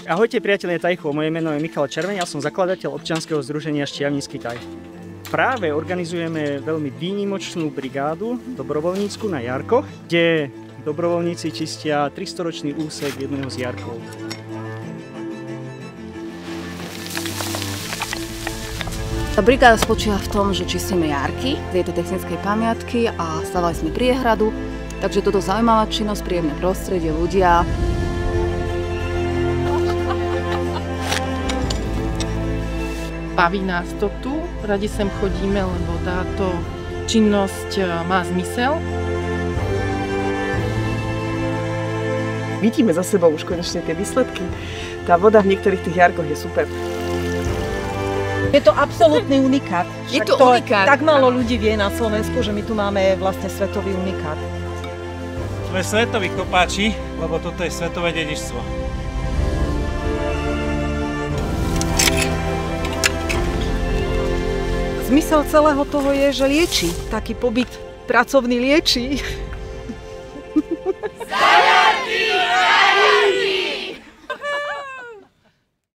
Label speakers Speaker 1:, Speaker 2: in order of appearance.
Speaker 1: Ahojte priatelia Tajchu, moje meno je Michal Červeň, ja som zakladateľ občianskeho združenia Štiavnický Taj. Práve organizujeme veľmi výnimočnú brigádu dobrovoľnícku na Jarkoch, kde dobrovoľníci čistia 300-ročný úsek jedného z jarkov.
Speaker 2: Tá brigáda spočíva v tom, že čistíme jarky z tejto technickej pamiatky a stavali sme priehradu, takže toto zaujímavá činnosť, príjemné prostredie, ľudia.
Speaker 3: Baví nás to tu, radi sem chodíme, lebo táto činnosť má zmysel.
Speaker 4: Vidíme za sebou už konečne tie výsledky. Tá voda v niektorých tých jarkoch je super.
Speaker 5: Je to absolútny unikát.
Speaker 2: Je to unikát.
Speaker 5: Tak málo ľudí vie na Slovensku, že my tu máme vlastne svetový unikát.
Speaker 6: Sme svetoví kopáči, lebo toto je svetové dedičstvo.
Speaker 5: Zmysel celého toho je, že lieči. Taký pobyt pracovný lieči.